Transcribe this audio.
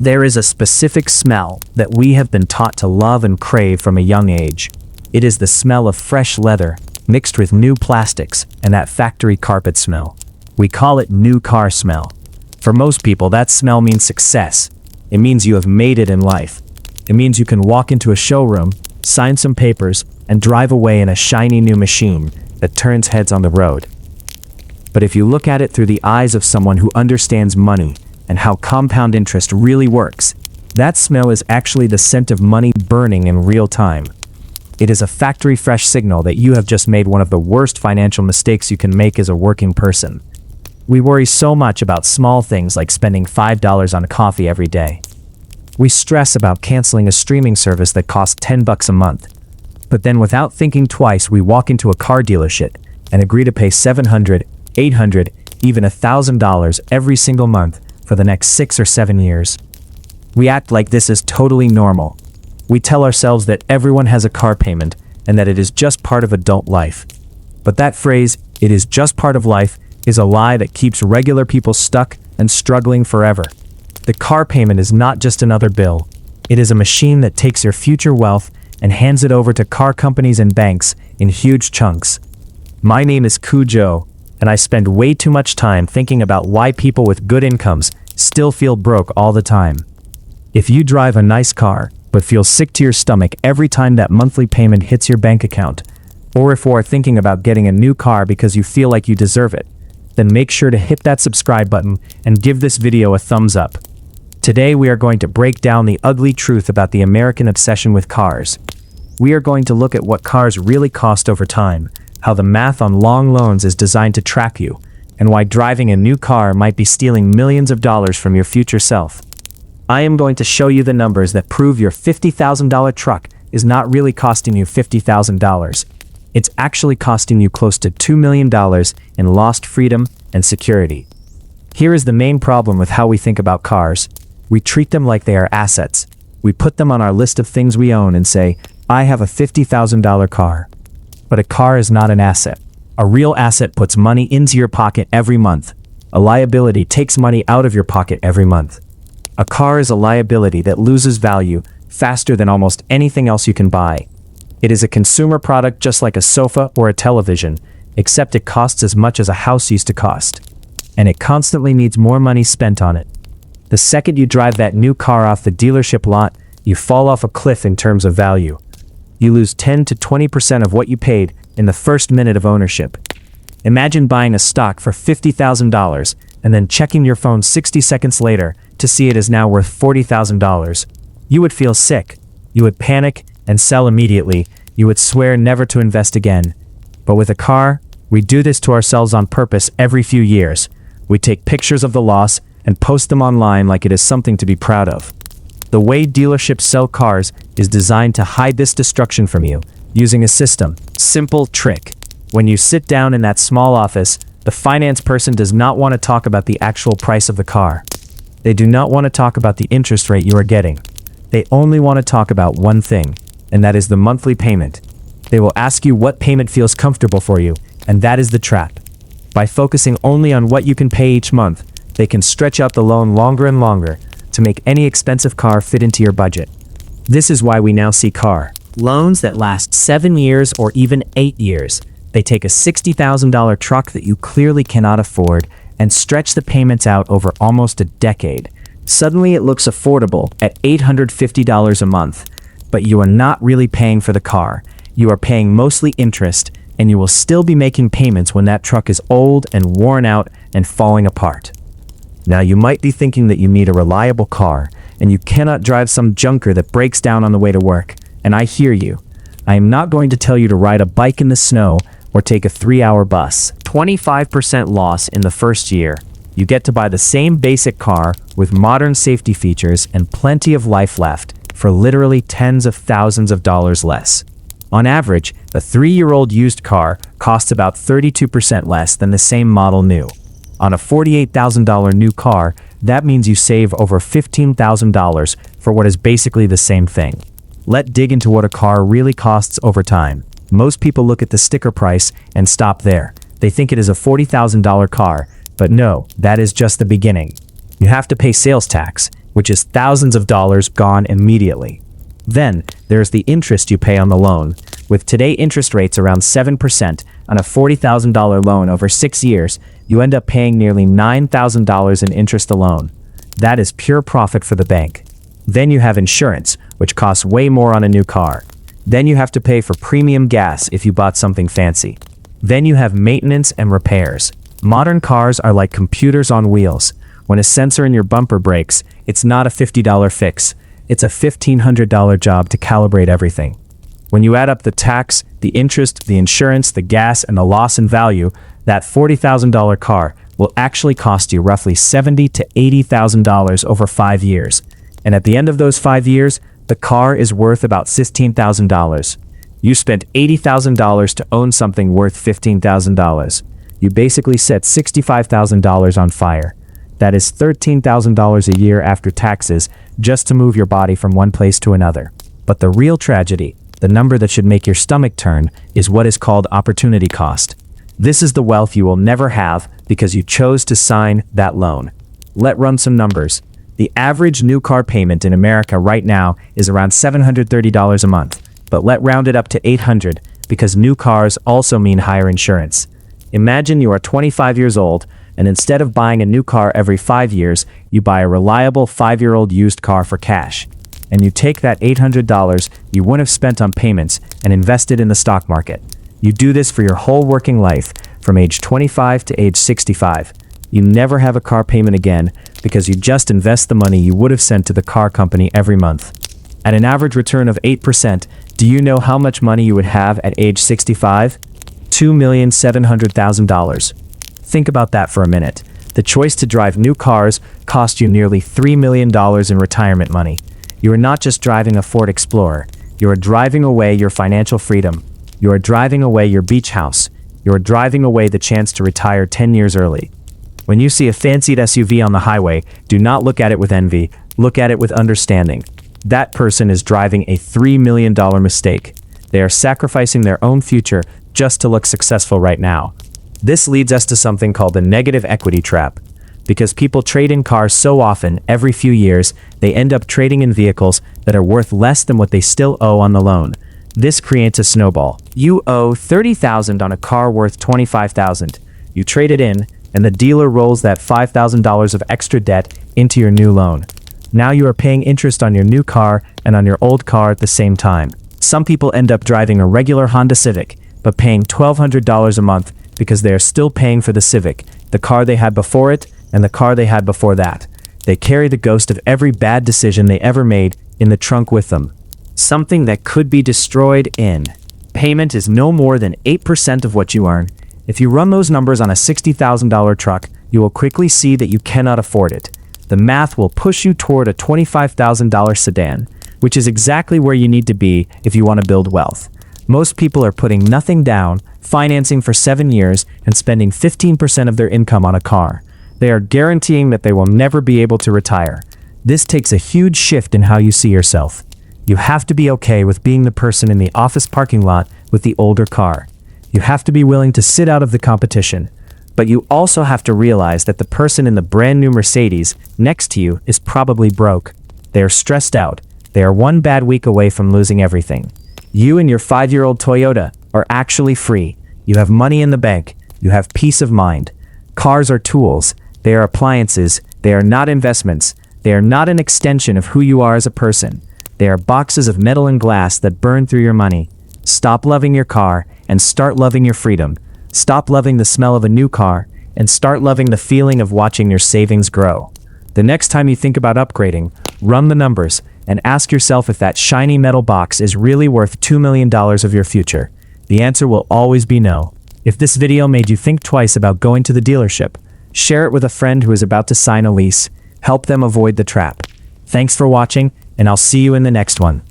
There is a specific smell that we have been taught to love and crave from a young age. It is the smell of fresh leather, mixed with new plastics, and that factory carpet smell. We call it new car smell. For most people, that smell means success. It means you have made it in life. It means you can walk into a showroom, sign some papers, and drive away in a shiny new machine that turns heads on the road. But if you look at it through the eyes of someone who understands money and how compound interest really works, that smell is actually the scent of money burning in real time. It is a factory fresh signal that you have just made one of the worst financial mistakes you can make as a working person. We worry so much about small things like spending $5 on coffee every day. We stress about canceling a streaming service that costs $10 a month. But then without thinking twice, we walk into a car dealership and agree to pay $700, $800, even $1,000 every single month for the next 6 or 7 years. We act like this is totally normal. We tell ourselves that everyone has a car payment and that it is just part of adult life. But that phrase, "it is just part of life," is a lie that keeps regular people stuck and struggling forever. The car payment is not just another bill. It is a machine that takes your future wealth and hands it over to car companies and banks in huge chunks. My name is Cujo, and I spend way too much time thinking about why people with good incomes still feel broke all the time. If you drive a nice car, but feel sick to your stomach every time that monthly payment hits your bank account, or if you are thinking about getting a new car because you feel like you deserve it, then make sure to hit that subscribe button and give this video a thumbs up. Today we are going to break down the ugly truth about the American obsession with cars. We are going to look at what cars really cost over time, how the math on long loans is designed to track you, and why driving a new car might be stealing millions of dollars from your future self. I am going to show you the numbers that prove your $50,000 truck is not really costing you $50,000. It's actually costing you close to $2 million in lost freedom and security. Here is the main problem with how we think about cars. We treat them like they are assets. We put them on our list of things we own and say, "I have a $50,000 car." But a car is not an asset. A real asset puts money into your pocket every month. A liability takes money out of your pocket every month. A car is a liability that loses value faster than almost anything else you can buy. It is a consumer product just like a sofa or a television, except it costs as much as a house used to cost. And it constantly needs more money spent on it. The second you drive that new car off the dealership lot, you fall off a cliff in terms of value. You lose 10 to 20% of what you paid in the first minute of ownership. Imagine buying a stock for $50,000 and then checking your phone 60 seconds later to see it is now worth $40,000. You would feel sick. You would panic and sell immediately. You would swear never to invest again. But with a car, we do this to ourselves on purpose every few years. We take pictures of the loss and post them online like it is something to be proud of. The way dealerships sell cars is designed to hide this destruction from you, using a simple trick. When you sit down in that small office, the finance person does not want to talk about the actual price of the car. They do not want to talk about the interest rate you are getting. They only want to talk about one thing, and that is the monthly payment. They will ask you what payment feels comfortable for you, and that is the trap. By focusing only on what you can pay each month, they can stretch out the loan longer and longer to make any expensive car fit into your budget. This is why we now see car loans that last 7 years or even 8 years. They take a $60,000 truck that you clearly cannot afford and stretch the payments out over almost a decade. Suddenly it looks affordable at $850 a month, but you are not really paying for the car. You are paying mostly interest, and you will still be making payments when that truck is old and worn out and falling apart. Now you might be thinking that you need a reliable car, and you cannot drive some junker that breaks down on the way to work, and I hear you. I am not going to tell you to ride a bike in the snow or take a 3-hour bus. 25% loss in the first year. You get to buy the same basic car with modern safety features and plenty of life left for literally tens of thousands of dollars less. On average, a 3-year-old used car costs about 32% less than the same model new. On a $48,000 new car, that means you save over $15,000 for what is basically the same thing. Let's dig into what a car really costs over time. Most people look at the sticker price and stop there. They think it is a $40,000 car, but no, that is just the beginning. You have to pay sales tax, which is thousands of dollars gone immediately. Then, there's the interest you pay on the loan. With today interest rates around 7% on a $40,000 loan over 6 years, you end up paying nearly $9,000 in interest alone. That is pure profit for the bank. Then you have insurance, which costs way more on a new car. Then you have to pay for premium gas if you bought something fancy. Then you have maintenance and repairs. Modern cars are like computers on wheels. When a sensor in your bumper breaks, it's not a $50 fix. It's a $1,500 job to calibrate everything. When you add up the tax, the interest, the insurance, the gas, and the loss in value, that $40,000 car will actually cost you roughly $70,000 to $80,000 over 5 years. And at the end of those 5 years, the car is worth about $16,000. You spent $80,000 to own something worth $15,000. You basically set $65,000 on fire. That is $13,000 a year after taxes just to move your body from one place to another. But the real tragedy, the number that should make your stomach turn, is what is called opportunity cost. This is the wealth you will never have because you chose to sign that loan. Let's run some numbers. The average new car payment in America right now is around $730 a month, but let's round it up to $800 because new cars also mean higher insurance. Imagine you are 25 years old, and instead of buying a new car every 5 years, you buy a reliable 5-year-old used car for cash. And you take that $800 you wouldn't have spent on payments and invest it in the stock market. You do this for your whole working life, from age 25 to age 65. You never have a car payment again because you just invest the money you would have sent to the car company every month. At an average return of 8%, do you know how much money you would have at age 65? $2,700,000. Think about that for a minute. The choice to drive new cars cost you nearly $3 million in retirement money. You are not just driving a Ford Explorer. You are driving away your financial freedom. You are driving away your beach house. You are driving away the chance to retire 10 years early. When you see a fancied SUV on the highway, do not look at it with envy. Look at it with understanding. That person is driving a $3 million mistake. They are sacrificing their own future just to look successful right now. This leads us to something called the negative equity trap. Because people trade in cars so often, every few years, they end up trading in vehicles that are worth less than what they still owe on the loan. This creates a snowball. You owe $30,000 on a car worth $25,000. You trade it in, and the dealer rolls that $5,000 of extra debt into your new loan. Now you are paying interest on your new car and on your old car at the same time. Some people end up driving a regular Honda Civic, but paying $1,200 a month because they are still paying for the Civic, the car they had before it, and the car they had before that. They carry the ghost of every bad decision they ever made in the trunk with them. Something that could be destroyed in. Payment is no more than 8% of what you earn. If you run those numbers on a $60,000 truck, you will quickly see that you cannot afford it. The math will push you toward a $25,000 sedan, which is exactly where you need to be if you want to build wealth. Most people are putting nothing down, financing for 7 years, and spending 15% of their income on a car. They are guaranteeing that they will never be able to retire. This takes a huge shift in how you see yourself. You have to be okay with being the person in the office parking lot with the older car. You have to be willing to sit out of the competition. But you also have to realize that the person in the brand new Mercedes next to you is probably broke. They are stressed out. They are one bad week away from losing everything. You and your 5-year-old Toyota are actually free. You have money in the bank. You have peace of mind. Cars are tools. They are appliances. They are not investments. They are not an extension of who you are as a person. They are boxes of metal and glass that burn through your money. Stop loving your car and start loving your freedom. Stop loving the smell of a new car and start loving the feeling of watching your savings grow. The next time you think about upgrading, run the numbers and ask yourself if that shiny metal box is really worth $2 million of your future. The answer will always be no. If this video made you think twice about going to the dealership, share it with a friend who is about to sign a lease. Help them avoid the trap. Thanks for watching, and I'll see you in the next one.